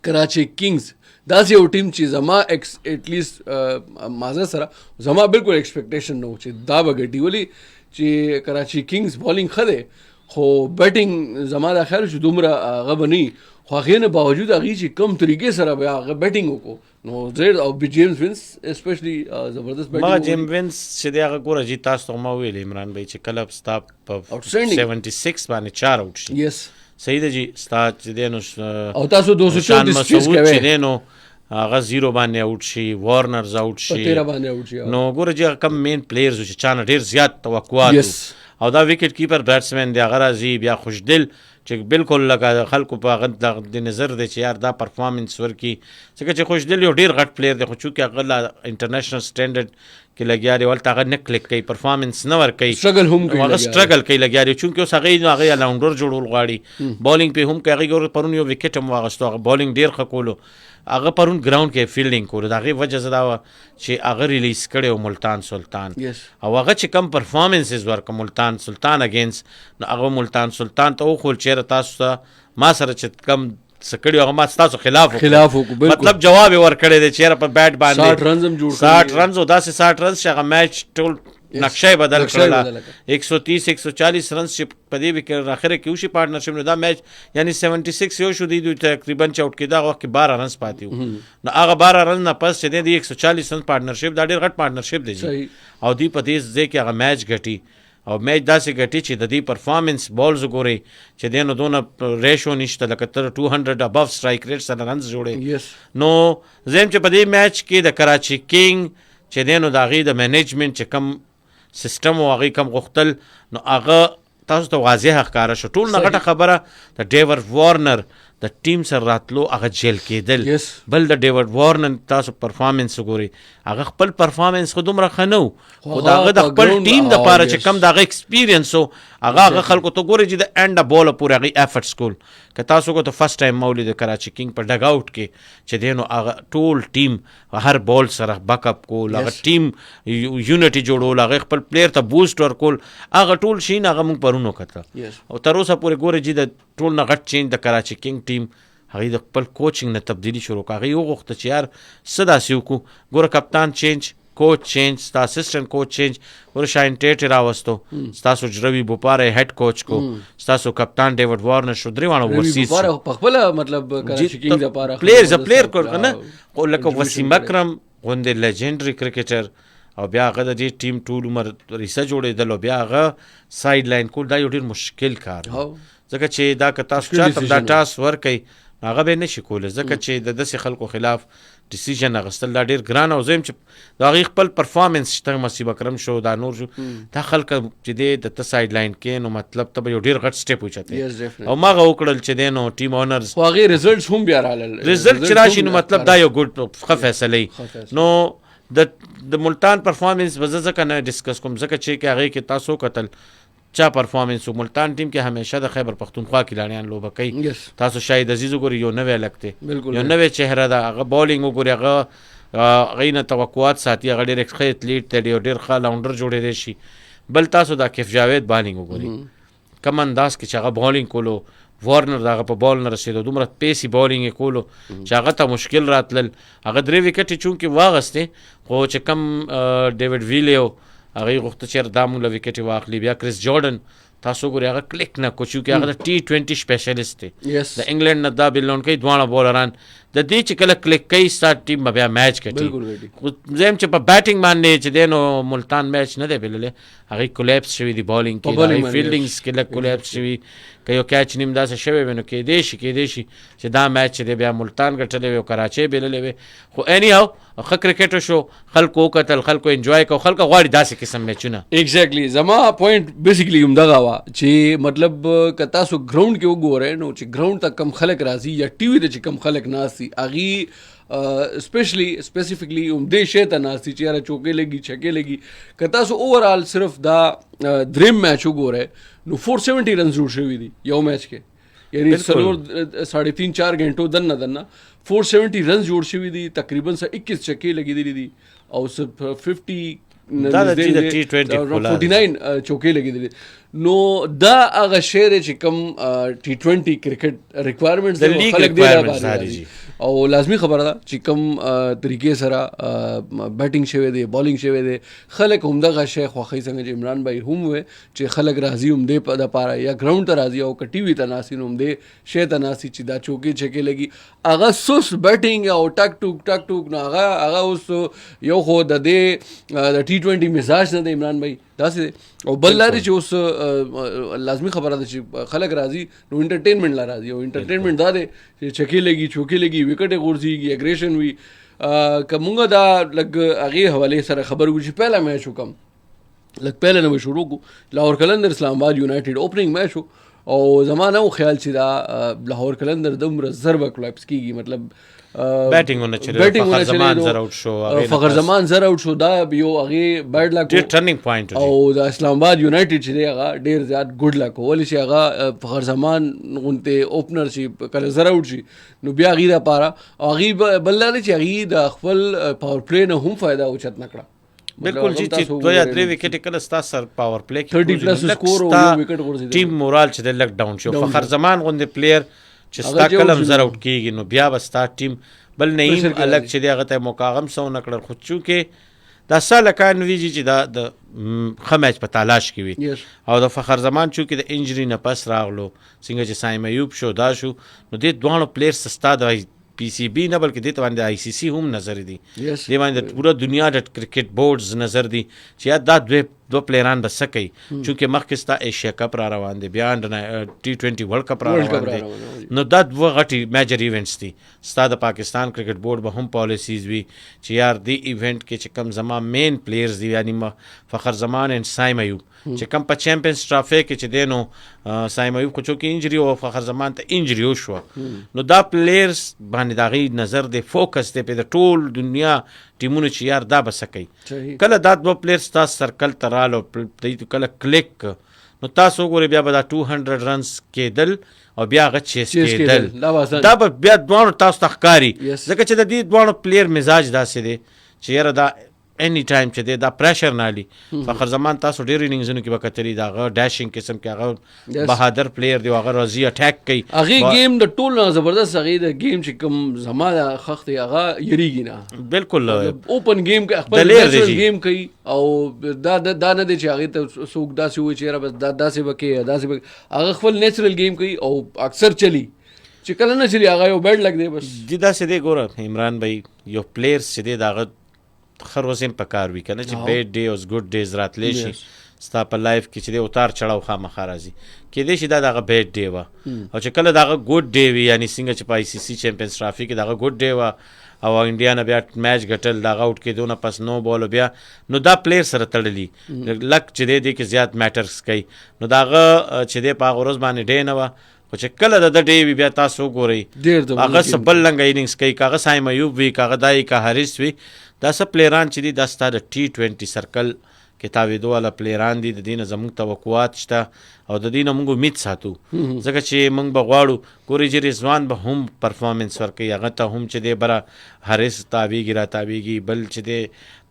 کراچي کنگز داسې یو ټیم چې زما ایټلیسټ مازه سره زما بالکل ایکسپیکټیشن نه و چې دا به ګټي, ولې چې کراچي کنگز بالینګ ښه دی خو بیټینګ زما دا خیال چې دومره هغه به نه وي. خو هغې نه باوجود هغې چې کم طریقې سره بیا هغه بیټینګ وکړو نو زیر. او جیمز وینس اسپیشلی زبردست بیټینګ. ما جیمز وینس چې دی هغه ګوره جی تاسو ته ما ویل عمران بھائی چې کله ستا په 76 باندې 4 آوټ شي. یس صحیح ده جی. ستا چې دی نو او تاسو 234 چیز کوي چې دی نو هغه 0 باندې آوټ شي, وارنرز آوټ شي, 13 باندې آوټ شي. نو ګوره جی کم مین پلیئرز چې چا نه ډېر زیات توقعات او دا وکټ کیپر بیټسمین دی هغه راځي بیا خوشدل چې بالکل لکه خلکو په هغه د نظر دی چې یار دا پرفارمنس ورکي ځکه چې خوشدل یو ډېر غټ پلیر دی خو چونکې هغه لا انټرنیشنل سټینډرډ کې لګیا دی ولته هغه نه کلیک کوي پرفارمنس نه ورکوي سټرګل هم کوي هغه سټرګل کوي لګیا دی چونکې اوس هغې الاونډر جوړول غواړي بالینګ پې هم کوي. هغې ګوره پرون یو وکټ هم واخیستو هغه بالینګ ډېر ښه کولو هغه پرون ګراونډ کې فیلډینګ کولو. د هغې وجه زه دا وه چې هغه ریلیز کړی و ملتان سلطان او هغه چې کم پرفارمنسز ورکړه ملتان سلطان اگینسټ نو هغه ملتان سلطان ته وښول چېرې تاسو ته ما سره چې کم څه کړي هغه ما ستاسو خلاف وکړو مطلب جواب یې ورکړی دی چېرې په بیټ باندې 60 رنز او داسې 60 رنز چې هغه میچ ټول نقشه بدل کړله 130 140 رنز چې په دې کې اخره کې وشي پارټنرشپ نو دا میچ یعنی 76 یو شو دی تقریبا چې آوټ کېده هغه وخت کې 12 رنز پاتې وو نو هغه 12 رنز نه پس چې دی 140 رنز پارټنرشپ دا ډېر غټ پارټنرشپ دی او دی په دې ځای کې هغه میچ ګټي او میچ داسې ګټي چې د دې پرفارمنس بالز وګورئ چې دی نو دونه ریشو نشته لکه تر 200 ابف سټرایک ریټ سره رنز جوړي نو زم چې په دې میچ کې د کراچي کینګ چې دی نو د هغې د مینجمنټ چې کم سیستم او هغې کم غوښتل نو هغه تاسو ته واضح ښکاره شو. ټول نه غټه خبره د ډیور وارنر د ټیم سره راتلو هغه جیل کېدل بل د ډیور وارنر تاسو پرفارمنس وګورئ هغه خپل پرفارمنس خو دومره ښه نه و خو د هغه د خپل ټیم دپاره چې کم د هغه ایکسپیرینس و هغه خلکو ته ګورئ چې د اینډ بوله پورې هغې ایفرټس کول که تاسو کو ته فرسټ ټایم ما ولید د کراچي کینګ په ډګ آوټ کې چې دی نو هغه ټول ټیم هر بال سره بک اپ کول هغه ټیم یونټي جوړول هغې خپل پلیر ته بوسټ ورکول هغه ټول شي هغه موږ پرون وکتل او تر اوسه پورې ګورئ چې د ټول نه غټ چینج د کراچي کینګ ټیم هغې د خپل کوچنګ نه تبدیلي شروع کړه هغې وغوښته چې یار څه داسې وکړو ګوره کپتان چینج کوچ چینج ستا اسسټنټ کوچ چینج ګوره شاهین ټیټ یې راوستو ستاسو جروي بوپاره یې هیډ کوچ کو ستاسو کپتان ډیوډ وارنر شو درې واړه اوورسیز په خپله مطلب کراچي کینګ دپاره پلیئر کړ نه خو لکه وسیم اکرم غوندې لیجنډري کرکټر او بیا هغه د دې ټیم ټول عمر ریسه جوړېدل او بیا هغه سایډ لاین کول دا یو ډېر مشکل کار ځکه چې دا که تاسو چاته دا ټاس ورکئ هغه به یې نشي کولی ځکه چې د داسې خلکو خلاف ډیسیژن اخیستل دا ډېر ګران او زه یم چې د هغې خپل پرفارمنس شته مسیب اکرم شو دا نور شو دا خلک چې دی د ته سایډ لاین کې نو مطلب ته به یو ډېر غټ سټیپ اوچتی او ما هغه وکړل چې دی نو ټیم اونرز خو هغې ریزلټس هم بیا راغلل ریزلټ چې راشي نو مطلب دا یو ګډ ښه فیصله نو د ملتان پرفارمنس به زه ځکه نه ډسکس کوم ځکه چې هغې کې تاسو کتل چا پرفارمنس و ملتان ټیم کې همیشه د خیبر پښتونخوا کیلاړیان لوبه کوي تاسو شاید عزیز وګورئ یو نوی لک دی یو نوی چهره ده هغه بالینګ وګورئ هغه هغې نه توقعات ساتي هغه ډېر ښه اتلیټ دی ډېر ښه لاونډر جوړېدی شي بل تاسو دا کیف جاوید بالینګ وګورئ کم انداز کې چې هغه بالینګ کولو وارنر د هغه په بال نه رسېدو دومره پیسي بالینګ یې کولو چې هغه ته مشکل راتلل هغه 3 وکټې چونکې واغستې خو چې کم ډیوډ ویلیو هغې غوښته چې دا موږ له وکټې واخلي بیا کریس جارډن تاسو ګورئ هغه کلیک نه کو چونکې هغه د T20 سپیشلیسټ دی د انګلینډ نه دا بلون کوي دواړه بولران د دې چې کله کلیک کوي ستا ټیم به بیا میچ ګټي خو زه یم چې په بیټینګ باندې چې دی نو ملتان میچ نه دی بللی هغې کولیپس شوي دي بالینګ کې هغې فیلډینګز کې لږ کولیپس شوي که یو کیچ نیم داسې شوی وي نو کېدی شي چې دا میچ چې دی بیا ملتان ګټلی وي او کراچۍ بللی وي خو اینی هاو ښه کرکټ شو خلکو وکتل خلکو انجوای کو خلکو غواړي داسې قسم میچونه ایگزیکټلی زما پوینټ بیسیکلی همدغه وه چې مطلب که تاسو ګراونډ کې وګورئ نو چې ګراونډ ته کم خلک راځي یا ټي وي ته چې کم خلک ناست ناسي اغي سپیسیفیکلی دې شی ته ناسي چې یاره چوکې لګي چھکې لګي که تاسو اوورال صرف دا دریم میچ وګورئ نو 470 رنز جوړ شوي دي یو میچ کې یعنی 3.5-4 घंटों دنه 470 رنز جوړ شوي دي تقریبا 21 چھکې لګېدلې دي او 49 چوکې لګېدلې نو دا هغه شی دی چې کوم T20 کرکټ ریکوایرمنټس دی خلک دی او لازمی خبره ده چې کوم طریقې سره بیټینګ شوی دی بالینګ شوی دی خلک همدغه شی خوښوي څنګه چې عمران بھائی هم وې چې خلک راځي هم دې دپاره یا ګراؤنډ ته راځي او که ټي وي ته ناستي نو هم دې شی ته ناستي چې دا چوکې چکې لګي هغه سوس بیټینګ او ټک ټوک نو هغه اوس یو خو د دې د T20 مزاج نه دی عمران بھائی داسې او بل لارې چې اوس لازمی خبره ده چې خلک راځي نو انټرټینمنټ لا راځي او انټرټینمنټ دا دی چې چکې لګي چوکې لګي وکټې غورځېږي اګریشن وي که مونږ دا لږ هغې حوالې سره خبر وکړو چې پهله میچ وکړم لږ پهله نه به شروع کړو لاهور قلندر اسلام آباد یونایټډ اوپننګ میچ و او زما نه و خیال چې دا لاهور قلندر دومره زر به کلاپس کېږي مطلب بیټینګ ونه چلو فخر زمان زر اوټ شو دا یو هغې بیډ لک ډېر ټرنینګ پوینټ او د اسلام آباد یونایټډ چې دی هغه ډېر زیات ګډ لک ولې چې هغه فخر زمان غونتې اوپنر چې کله زر اوټ شي نو بیا هغې دپاره او هغې بل دا دی چې هغې د خپل پاور پلی نه هم فایده اوچت نه کړه بالکل چې 2 یا 3 وکټ کله ستا سر پاور پلی کې 30 پلس سکور او وکټ غورځي ټیم مورال چې د لک ډاون شو فخر زمان غوندې پلیر چې ستا کلم زر اوټ کېږي نو بیا به ستا ټیم بل نعیم الګ چې دی هغه ته موقع هم سو نه کړل خو چونکې دا ساله کان ویجی چې دا د ښه میچ په تلاش کې وي او د فخر زمان چونکې د انجری نه پس راغلو څنګه چې سایم ایوب شو دا شو نو دې دواړو پلیئرس ستا د PCB نه بلکې دې ته باندې ICC هم نظر دي دې باندې پوره دنیا د کرکټ بورډز نظر دي چې دا دو پلیران به څه کوي چونکې مخکې ستا ایشیا کپ را روان دی بیا T20 ورلډ کپ را روان دی نو دا دوه غټي میجر ایونټس دي ستا د پاکستان کرکټ بورډ به هم پالیسیز وي چې یار دې ایونټ کې چې کم زما مین پلیئرز دي یعنی فخر زمان اینڈ سایم ایوب چې کم په چیمپئنز ټرافي کې چې دی نو سایم ایوب خو چونکې انجری او فخر زمان ته انجری وشوه نو دا پلیئرز باندې د هغې نظر دی فوکس دی په د ټول دنیا ټیمونو چې یار دا به څه کوي کله دا دوه پلیئرز تاسو سرکل ته رالو کله کلیک نو تاسو وګورئ بیا به دا 200 رنز کېدل او بیا هغه چیس کېدل دا به بیا دواړو تاسو ته ښکاري ځکه چې د دې دواړو پلیر مزاج داسې دی چې یاره دا any time چې دا پریشر نه لي فخر زمان تاسو ډېر اننګزونو کې به کتلی دا هغه ډاشینګ قسم کې هغه بهادر پلیر دی هغه راځي اټیک کوي هغې گیم د ټول نه زبردست هغې د گیم چې کوم زما د خښ دی هغه یریږي نه بالکل اوپن گیم کې خپل نیچرل گیم کوي او دا نه دی چې هغې ته څوک داسې وایي چې یاره بس داسې به کوي داسې به هغه خپل نیچرل گیم کوي او اکثر چلی چې کله نه چلی هغه یو بیډ لک دی بس داسې دی ګوره عمران بھائی یو پلیئرس چې دی د هغه خر وزم په کار وي کنه چې بیډ ډے اوس ګډ ډیز راتلی شي ستا په لایف کې چې دی اتار چړاو خامخا راځي کېدای شي دا دغه بیډ ډے وه او چې کله دغه ګډ ډے وي یعنی څنګه چې په ICC چیمپئنز ټرافي کې دغه ګډ ډے وه او انډیا نه بیا میچ ګټل دغه اوټ کېدو نه پس نو بال بیا نو دا پلیر سره تړلي لک چې دی کې زیات میټرز کوي نو دغه چې دی په هغه ورځ باندې ډے نه وه خو چې کله د ډے وي بیا تاسو وګورئ هغه څه بل لنګه اننګز کوي که هغه سایم ایوب وي که هغه دای که حارث وي دا څه پلیران چې دي دا ستا د T20 سرکل کې تاویدو والا پلیران دي د دې نه زموږ توقعات شته او د دې نه موږ امید ساتو ځکه چې موږ به غواړو ګورې چې رضوان به هم پرفارمنس ورکوي هغه ته هم چې دی بره حارث تاویږي را تاویږي بل چې دی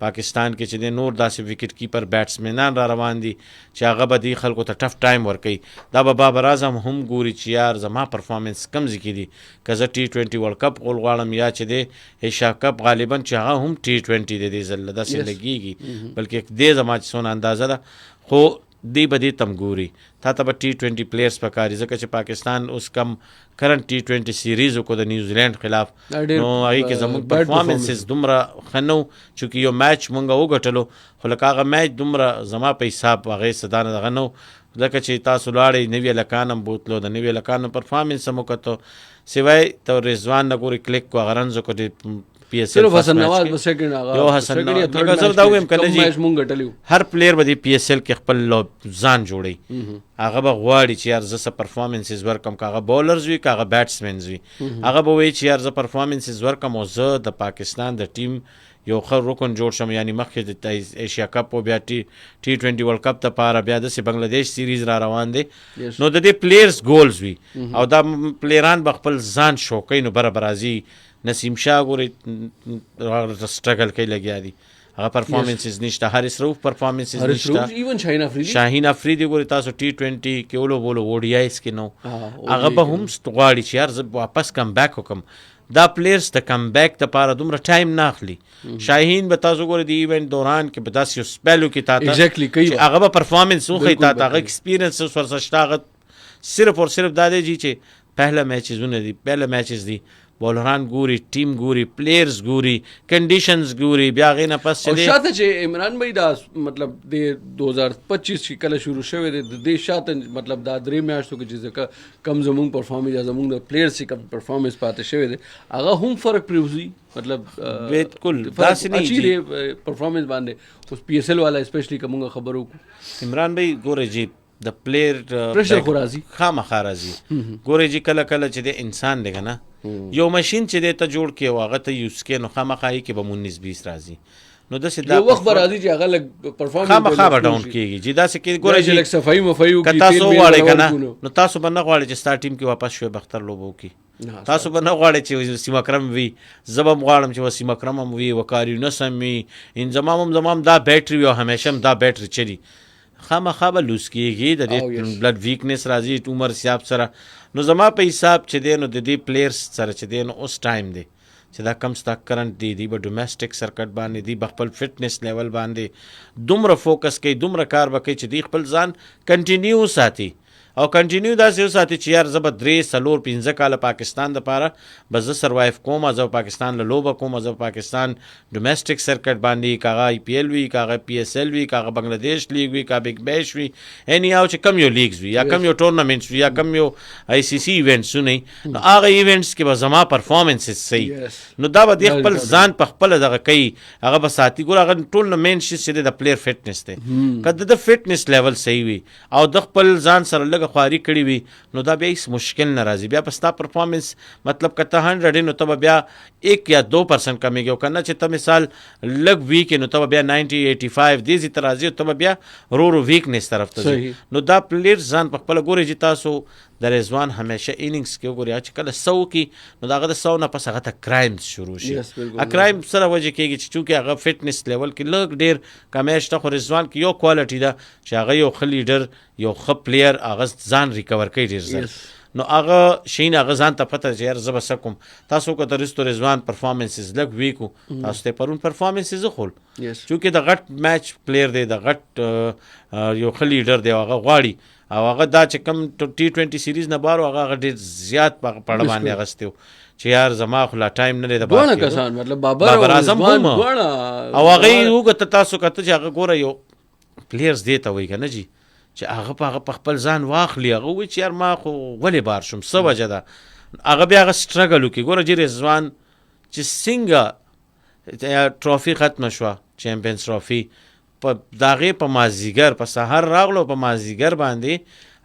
پاکستان کې چې دی نور داسې وکټ کیپر بیټسمینان را روان دي چې هغه به دې خلکو ته ټف ټایم ورکوي دا به بابر اعظم هم ګوري چې یار زما پرفارمنس کم ځای کې دي که زه T20 ورلډ کپ غواړم یا چې دی ایشیا کپ غالبا چې هغه هم T20 دی دې ځل داسې لګېږي بلکې دې زما چې څونه اندازه ده خو دی به دې تم ګوري تا ته به T20 پلیئرس پکاري ځکه چې پاکستان اوس کم کرنٹ T20 سیریز وکړو د نیوزیلینډ خلاف نو هغې کې زموږ پرفارمنسز دومره ښه نه و چونکې یو میچ مونږ وګټلو خو لکه هغه میچ دومره زما په حساب هغې څه دانه دغه نه و ځکه چې تاسو لاړئ نوي هلکان هم بوتلو د نوي هلکانو پرفارمنس هم وکتو سوای ته رضوان نه ګورې کلیک کو هغه رنز وکړو پی اس صرف حسن نواز په سیکنډ هغه یو حسن نواز زه دا وایم کله میچ مونږ ګټلیو هر پلیر به د پی اس ال کې خپل ځان جوړي هغه به غواړي چې یار زه څه پرفارمنسز ورکم کاغه بولرز وي کاغه بیټسمنز وي هغه به وایي چې یار زه پرفارمنسز ورکم او زه د پاکستان د ټیم یو ښه رکن جوړ شم یعنی مخکې د ایشیا کپ او بیا ټي 20 ورلد کپ ته پاره بیا د بنگلادیش سیریز را روان دي نو د دې پلیئرز ګولز وي او دا پلیئران به خپل ځان شوقي نو برابرازي نسیم شاه ګوري سټرګل کوي لګیا دي هغه پرفارمنسز نشته حارث روف پرفارمنسز نشته ایون شاهین افریدی ګوري تاسو ټي 20 کې ولو بولو اوډیایس کې نو هغه به هم غواړي چې یار زه واپس کم بیک وکم دا پلیئرز ته کم بیک ته پاره دومره ټایم نه اخلي شاهین به تاسو ګورئ د ایونټ دوران کې به داسې یو سپیلو کې تا ته هغه به پرفارمنس وښیي تا ته هغه ایکسپیرینس ورسره شته هغه صرف اور صرف دا دی چې پهله میچز دي بولران ګوري ټیم ګوري پلیئرز ګوري کنډیشنز ګوري بیا غې نه پس چې شاته چې عمران بھائی دا مطلب د 2025 کې کله شروع شوی دی د شاته مطلب دا درې میاشتو کې چې کم زمونږ پرفارمنس زمونږ د پلیئرز چې کم پرفارمنس پاتې شوی دی هغه هم فرق پریوزي مطلب بالکل داسې نه چې پرفارمنس باندې اوس پی اس ال والا اسپیشلی کومه خبرو عمران بھائی ګوري جی د پلیئر پریشر خو راځي خامخا راځي ګوري جی کله چې د انسان دی کنه یو ماشین چې د ته جوړ کې واغه ته یوز کې نو خامخا یې کې به 19-20 راځي نو د یو وخت به راځي چې هغه لګ پرفارمنس خامخا به ډاون کېږي چې داسې کې ګوري چې لک صفائی مفایو کې تاسو غواړئ کنه نو تاسو به نه غواړئ چې ستا ټیم کې واپس شوی بختر لوبو کې تاسو به نه غواړئ چې وسیم اکرم وي زه به غواړم چې وسیم اکرم هم وي وقار یونس هم وي انضمام دا بیټري وي او همیشه هم دا بیټري چلی خامخا به لوس کېږي د دې بلډ ویکنس راځي عمر سیاب سره نو زما په حساب چې دی نو د دې پلیئرز سره چې دی نو اوس ټایم دی چې دا کم ستا کرنٹ دی به ډومیسټک سرکټ باندې دی به خپل فټنس لیول باندې دومره فوکس کوي دومره کار به کوي چې دی خپل ځان کنټینیو ساتي او کنټینیو داسې وساتي چې یار زه به 3-4-5 کاله پاکستان دپاره به زه سروایو کوم زه پاکستان له لوبه کوم زه پاکستان ډومیسټک سرکټ باندې کاغه آی پی ایل وي کاغه پی اس ایل وي کاغه بنگلادیش لیگ وي کاغه بگ بیش وي اني او چې کم یو لیګز وي یا کم یو ټورنمنټس وي یا کم یو آی سی سی ایونټس نه نو هغه ایونټس کې به زما پرفارمنسز صحیح نو دا به د خپل ځان په خپل دغه کوي هغه به ساتي ګور هغه ټورنمنټ شي د پلیئر فټنس ته کله د فټنس لیول صحیح وي او د خپل ځان سره لږ خواري کړی وي نو دا بیا هیڅ مشکل نه راځي بیا په ستا پرفارمنس مطلب که ته 100 نو ته بیا 1 یا 2% کمیږي او کنه چې ته مثال لږ ویک نو ته بیا 90-85 دې ته راځي ته بیا رو ویکنس طرف ته نو دا پلیئر ځان په خپل ګوري چې تاسو د رضوان همیشه ایننګز کې وګورئ چې کله 100 کې نو دغه د 100 نه پس هغه ته کرایمز شروع شي کرایم سره وجه کېږي چې چونکې هغه فټنس لیول کې لږ ډېر کمیشته خو رضوان کې یو کوالټي ده چې هغه یو ښه لیډر یو ښه پلیئر هغه ځان ریکور کوي ډېر زر نو هغه شین هغه ځان ته پته چې یار زه به څه کوم تاسو که د رضوان پرفارمنسز لږ ویکو تاسو ته پرون پرفارمنسز وخول چونکې د غټ میچ پلیئر دی د غټ یو ښه لیډر دی هغه غواړي او هغه دا چې کم T20 سیریز نه بارو هغه ډېر زیات پړه باندې اغستیو چې یار زما خو لا ټایم نه دی د دوه کسان مطلب بابر اعظم هم او هغه وګته تاسو کته چې هغه ګوره یو پلیئرز دی ته وایي کنه جی چې هغه په خپل ځان واخلي هغه وایي چې یار ما خو ولې بار شم څه وجه ده هغه بیا هغه سټرګل وکړي ګوره جی رضوان چې څنګه ټرافي ختمه شوه چیمپئنز ټرافي په داغه په مازیګر په سحر راغلو په مازیګر باندې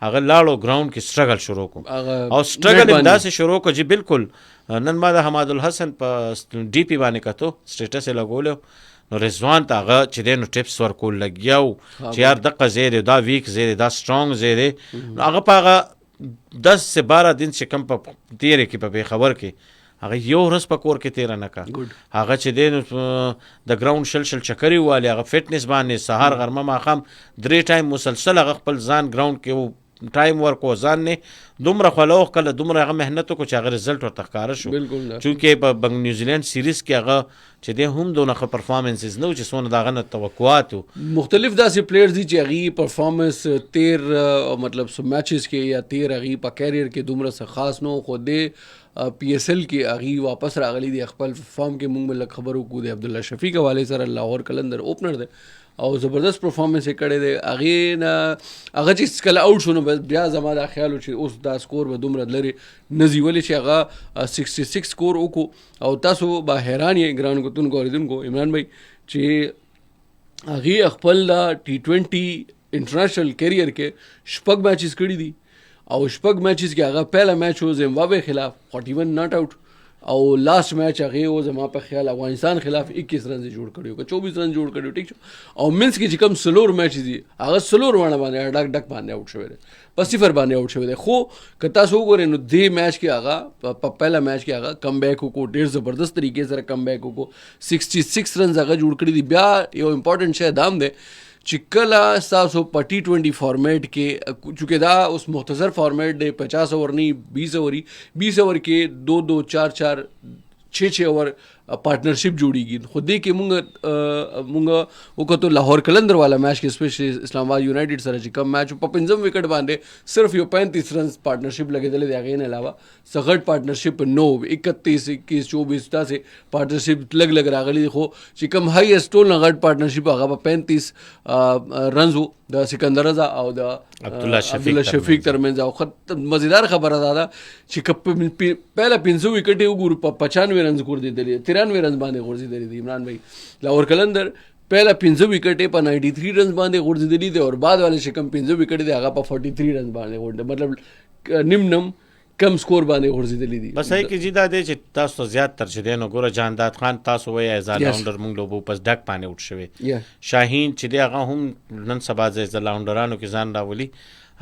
هغه لاړو ګراوند کې سټرګل شروع کو او سټرګل انداسه شروع کو جی بالکل نن ما د حماد الحسن په ډي پی باندې کتو سټیټس یې لګولو نو رضوان ته هغه چې دی نو ټپس ورکول لګیاو چې یار دقه زیری دا ویک زیری دا سټرونګ زیری هغه په هغه 10 سے 12 دن چې کم په تیرې کې په خبر کې هغه یو ورځ په کور کې تیر نه کا هغه چې دی د ګراوند شل چکري والی هغه فټنس باندې سهار غرمه ماخام 3 ټایم مسلسل هغه خپل ځان ګراوند کې ټایم ورکو ځان نه دومره خلوخ کله دومره هغه مهنت کو چې هغه رزلټ ورته ښکاره شو چونکې په نیوزیلند سیریز کې هغه چې دی هم دونه ښه پرفارمنسز نه و چې څونه د هغه نه توقعات مختلف داسې پلیئرز دي چې هغې پرفارمنس تیر مطلب سو میچز کې یا تیر هغې په کیریئر کې دومره څه خاص نه خو دی پی ایس ایل کې هغه واپس راغلی دی خپل فارم کې. موږ مل خبرو کو دی عبدالله شفیق حواله سره لاهور قلندر اوپنر دی او زبردست پرفارمنس یې کړی دی. هغې نه هغه چې کله آوټ شو نو بیا زما دا خیال و چې اوس دا سکور به دومره لرې نه ځي ولې چې هغه 66 سکور وکړو. او تاسو به حیران یې ګرانو کتونکو اوریدونکو عمران بھائی چې هغې خپل دا T20 انټرنیشنل کیریئر کې 6 میچز کړي دي او 6 میچز کې هغه پہلا میچ و زمبابوے خلاف 41 ناٹ آؤٹ او لاست میچ هغه و زما په خیال افغانستان خلاف 21 رن جوړ کړیو که 24 رن جوړ کړیو ټیک شو. او منس کې چې کوم سلور میچ دي هغه سلور ونه باندې ډک ډک باندې آوټ شوی دی په صفر باندې آوټ شوی دی. خو که تاسو وګورئ نو دې میچ کې هغه په پہلا میچ کې هغه کم بیک وکړو ډېر زبردست طریقې سره کم بیک وکړو 66 رنز هغه جوړ کړي دي. بیا یو امپورټنٹ شی دام دی چې کله ستاسو په T20 فارمیټ کې چونکې دا اوس مختصر فارمیټ دی 50 اوور نه 20 اوور 20 اوور کې 2-2 4-4 6 اوور پارټنرشپ جوړیږي. خو دې کې مونږ وکړو لاهور قلندر والا میچ کې سپیشلی اسلام آباد یونایټډ سره چې کم میچ په 5 وکټ باندې صرف یو 35 رنز پارټنرشپ لګېدلې دی. هغې نه علاوه سغټ پارټنرشپ 9 31 21 24 داسې پارټنرشپ لګ راغلی دی. خو چې کوم هایسټ ټول نه غټ پارټنرشپ هغه په 35 رنز و د سکندر رضا او د عبدالله شفیق ترمنځ. او مزیدار خبره ده چې پہلا 500 وکټ یې وګورو په 95 رنز ګرځېدلی 93 رنز باندې غورځېدلی دی. عمران بھائی لاهور قلندر پہلا 500 وکټ په 93 رنز باندې غورځېدلی دی او بعد والے چې کم 500 وکټ دی هغه په 43 رنز باندې غورځېدلی مطلب نیم کم سکور باندې غورځېدلی دي. بس هي کې جدا دی چې تاسو زیات تر چې دی نو ګوره جانداد خان تاسو وایي ایز راونډر موږ لوبو پس ډک باندې اوټ شوی. شاهین چې دی هغه هم نن سبا د راونډرانو کې ځان راولي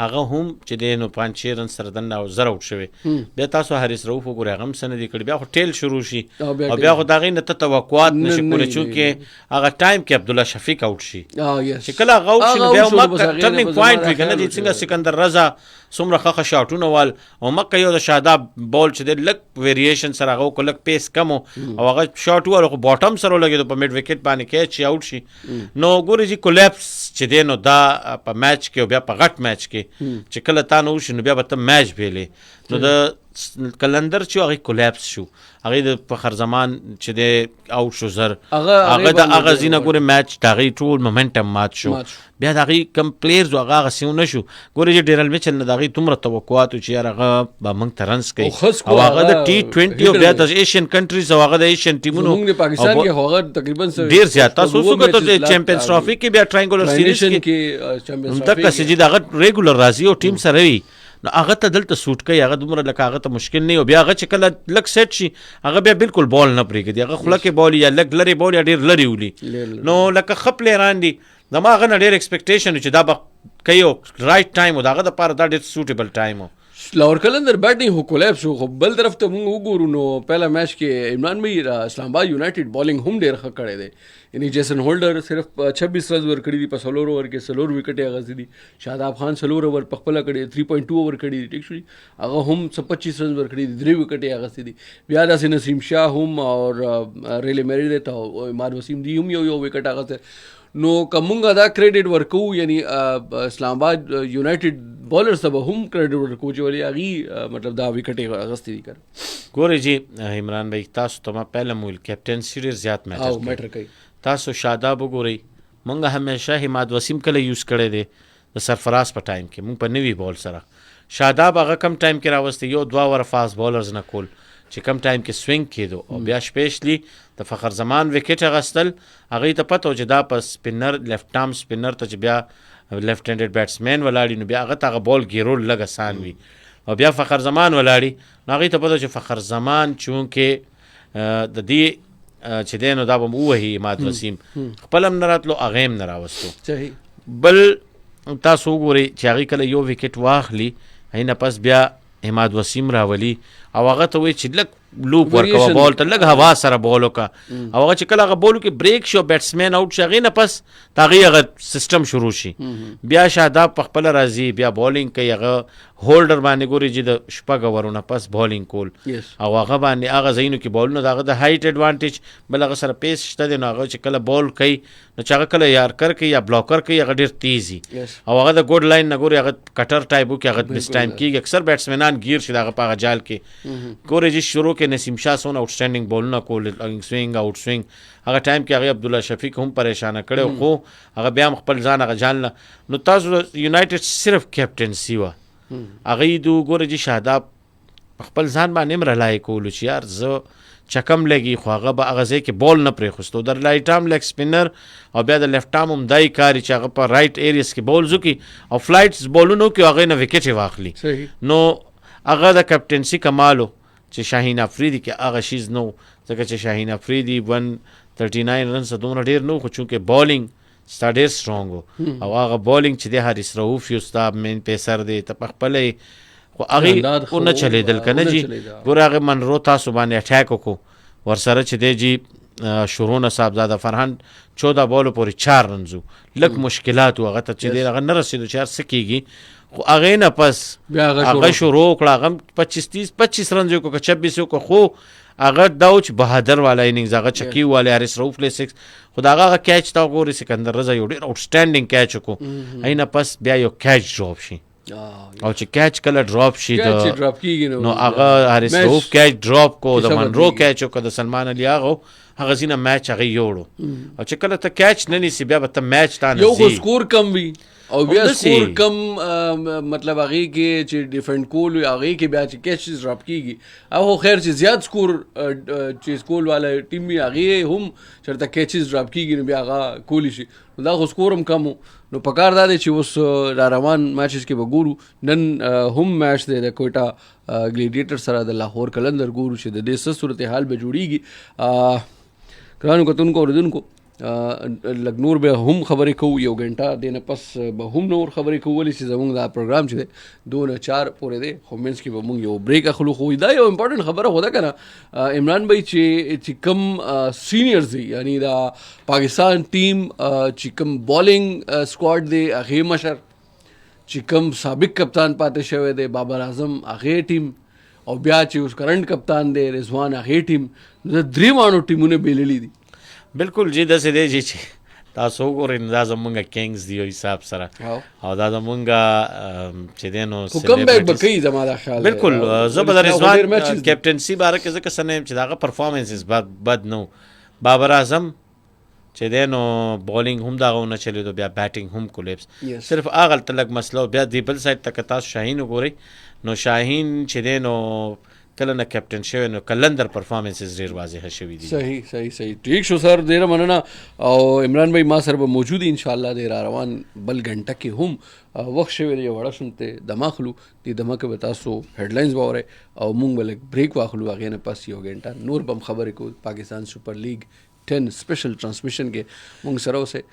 هغه هم چې دی نو 5-6 رن سره دننه او زر اوټ شوی. بیا تاسو حارث رؤف وګورئ هغه هم څه نه دي کړي. بیا خو ټیل شروع شي او بیا خو د هغې نه ته توقعات نشي کولی چونکې هغه ټایم کې عبدالله شفیق اوټ شي چې کله هغه اوټ شي نو بیا مکه ټرننګ پوینټ وي که نه دي څنګه سکندر رضا څومره ښه شاټونه وال او مکه یو د شاداب بال چې دی لږ ویریشن سره هغه وکړو لږ پیس کم او هغه شاټ ووالو خو باټم سره ولګېدو په میډ وکټ باندې کیچ چې اوټ شي. نو ګورې چې کولیپس چې دی نو دا په میچ کې او بیا په غټ میچ کې چې کله تا نه وشي نو بیا به ته میچ بیلې. نو د کلندر چې هغې کولیپس شو هغې د فخر زمان چې دی اوټ شو زر هغه د هغه ځینه ګورې میچ د هغې ټول مومنټم مات شو. بیا د هغې کم پلیرز هغه هغسې ونه شو. ګورې چې ډیرل میچل نه د هغې دومره توقعات و چې یار هغه به موږ ته رنز کوي او هغه د T20 او بیا د ایشین کنټریز او هغه د ایشین ټیمونو ډېر زیات تاسو اوس وګورئ د چیمپینز ټرافي کې بیا ټراینګولر سیریز کې همدغسې چې د هغه ریګولر راځي او ټیم سره وي نو هغه ته دلته سوټ کوي هغه دومره لکه هغه ته مشکل نه وي. او بیا هغه چې کله لږ سیټ شي هغه بیا بالکل بال نه پرېږدي هغه خوله کې بال یا لږ لرې بال یا ډېر لرې ولي. نو لکه ښه پلیران دي زما هغه نه ډېر ایکسپیکټیشن و چې دا به کوي او رایټ ټایم و د هغه دپاره دا ډېر سوټیبل ټایم و. لاهور قلندر بیټنګ خو کولیپس شو. خو بل طرف ته موږ وګورو نو پہلا میچ کې عمران بھائی اسلام آباد یونایټډ بالنګ هم ډېر ښه کړی دی. یعنی جیسن هولډر صرف 26 رنز ورکړي دي په 16 اوور کې 4 وکټې اغستې دي. شاداب خان 4 اوور په خپله کړي 3.2 اوور کړي دي ټیک شو هغه هم 25 رنز ورکړي دي 3 وکټې اغستې دي. بیا داسې نسیم شاه هم او ریلی میری دی ته عماد وسیم دی هم یو وکټ اغستی. نو که مونږ دا کریډټ ورکو یعنی اسلام آباد یونایټډ بالرز ته به هم کریډټ ورکو چې ولې هغې مطلب دا وکټې اغستې دي کړه. ګورئ جی عمران بھائی تاسو ته ما پهله مو ویل کیپټنسي ډېر زیات میټر کوي. تاسو شاداب وګورئ مونږ همیشه عماد وسیم کله یوز کړی دی د سرفراز په ټایم کې مونږ په نوي بال سره شاداب هغه کم ټایم کې راوستی یو 2 اوور فاست بالرز نه کول چې کم ټایم کې سوینګ کېدو او بیا سپیشلی د فخر زمان وکټ اغستل هغې ته پته و چې دا په سپینر لیفټ ټام سپینر ته چې بیا لیفټ هینډډ بیټسمین ولاړي نو بیا هغه ته هغه بال ګیرول لږ اسان وي او بیا فخر زمان ولاړي نو هغې ته پته چې فخر زمان چونکې د دې چې دی نو دا به ووهي عماد وسیم خپل هم نه راتلو هغې هم نه راوستو. بل تاسو وګورئ چې هغې کله یو وکټ واخلي هغې نه پس بیا عماد وسیم راولي او هغه ته وایي چې لږ لوپ ورکوه بال ته لږ هوا سره بال وکړه او هغه چې کله هغه بال وکړي بریک شي او بیټسمین آوټ شي هغې نه پس د هغې هغه سیسټم شروع شي بیا شاداب په خپله راځي بیا بالینګ کوي هغه هولډر باندې ګوري چې د شپږ اورونه پس بالینګ کول او هغه باندې هغه ځایونو کې بالونه د هغه د هایټ اډوانټیج بل هغه سره پیس شته دی نو هغه چې کله بال کوي نو چې هغه کله یارکر کوي یا بلاکر کوي هغه ډېر تیز وي او هغه د ګوډ لاین نه ګوري هغه کټر ټایپ وکړي هغه مس ټایم کېږي اکثر بیټسمینان ګیر شي د هغه په هغه جال کې ګوري چې شروع کې نسیم شاه څونه آوټسټینډینګ بولونه کول سوینګ آوټ سوینګ هغه ټایم کې هغه عبدالله شفیق هم پریشانه کړی خو هغه بیا هم خپل ځان هغه جال نه نو تاسو یونایټډ صرف کیپټنسي وه هغې دو ګوره چې شاداب خپل ځان باندې هم رلای کولو چې یار زه چکم لګي خو هغه به هغه ځای کې بال نه پرېښستو د رایټ آرم لیګ سپینر او بیا د لیفټ آرم هم دای کاري چې هغه په رایټ ایریس کې بولز وکړي او فلایټس بولونه وکړي او هغې نه وکټ یې واخلي نو هغه د کپټنسي کمالو چې شاهین افریدي کې هغه شیز نو ځکه چې شاهین افریدي 139 رنز دومره ډېر نو خو چونکې بالینګ ستا ډېر سترونګ و او هغه بالینګ چې دی حارث رؤوف یو ستا مین پیسر دی ته په خپله خو هغې ونه چلېدل که نه جي ګوره هغې منرو تاسو باندې اټیک وکړو ورسره چې دی جي شروع نه صاحبزاده فرهان 14 بالو پورې 4 رنز و لږ مشکلات و هغه ته چې دی هغه نه رسېدو چې هر څه کېږي خو هغې نه پس هغه شروع وکړه هغه 25 رنز وکړو که 26 وکړو خو هغه دا و چې بهادر والا انینګز هغه چکی والی حارث رؤوف له 6 خو د هغه کیچ ته وګورې سکندر رضا یو ډېر آوټسټینډینګ کیچ وکړو هغې نه پس بیا یو کیچ ډراپ شي او چې کیچ کله ډراپ شي نو هغه حارث رؤوف کیچ ډراپ کو د منرو کیچ وکړو د سلمان علي هغه ځینه میچ هغې یوړو او چې کله ته کیچ نه نیسي بیا به ته میچ تا نه یو خو سکور کم وي او بیا سکور کم مطلب هغې کې چې ډیفنډ کول وي هغې کې بیا چې کیچز ډراپ کېږي او خو خیر چې زیات سکور چې کول والا ټیم وي هغې هم چېرته کیچز ډراپ کېږي نو بیا هغه کولی شي نو دا خو سکور هم کم و نو پکار دا دی چې اوس را روان میچز کې به ګورو نن هم میچ دی د کویټا ګلیډیټر سره د لاهور قلندر ګورو چې د دې څه صورتحال به جوړېږي ګرانو کتونکو اورېدونکو لږ نور به هم خبرې کوو یو غنټه دې نه پس به هم نور خبرې کوو ولې چې زموږ دا پروګرام چې دی 2 نه 4 پورې دی خو منځ کې به موږ یو بریک اخلو خو دا یو امپورټنټ خبره خو ده که نه عمران بھائی چې کم سینیئرز دي یعنی دا پاکستان ټیم چې کم بالینګ سکواډ دی هغې مشر چې کم سابق کپتان پاتې شوی دی بابر اعظم هغې ټیم او بیا چې اوس کرنټ کپتان دی رضوان هغې ټیم د درې واړو ټیمونه بېللي دي بالکل جی داسې دی چې تاسو وګورئ نو دا زمونږ کینګز دی یو حساب سره او دا زمونږ چې دی نو کم بیک به کوي زما دا خیال بالکل زه به د رضوان کیپټنسي باره کې ځکه څه نه یم چې د هغه پرفارمنسز بد نه بابر اعظم چې دی نو بالینګ هم د هغه ونه چلېدو بیا بیټینګ هم کولیپس صرف هغه هلته لږ مسله بیا دی بل سایډ ته که تاسو شاهین وګورئ نو شاهین چې دی نو کله نه کیپټن شوی نو کلندر پرفارمنسز ډېر واضحه شوي دي صحیح ټیک شو سر ډېره مننه او عمران بھائی ما سره به موجود انشاءالله دی را روان بل غنټه کې هم وخت شوی دی یو وړه شونته دم اخلو دې دمه کې به تاسو هیډلاینز به اورئ او موږ به لږ بریک واخلو هغې نه پس یو غنټه نور به هم خبرې کوو پاکستان سپر لیګ 10 سپیشل ټرانسمیشن کې موږ سره اوسئ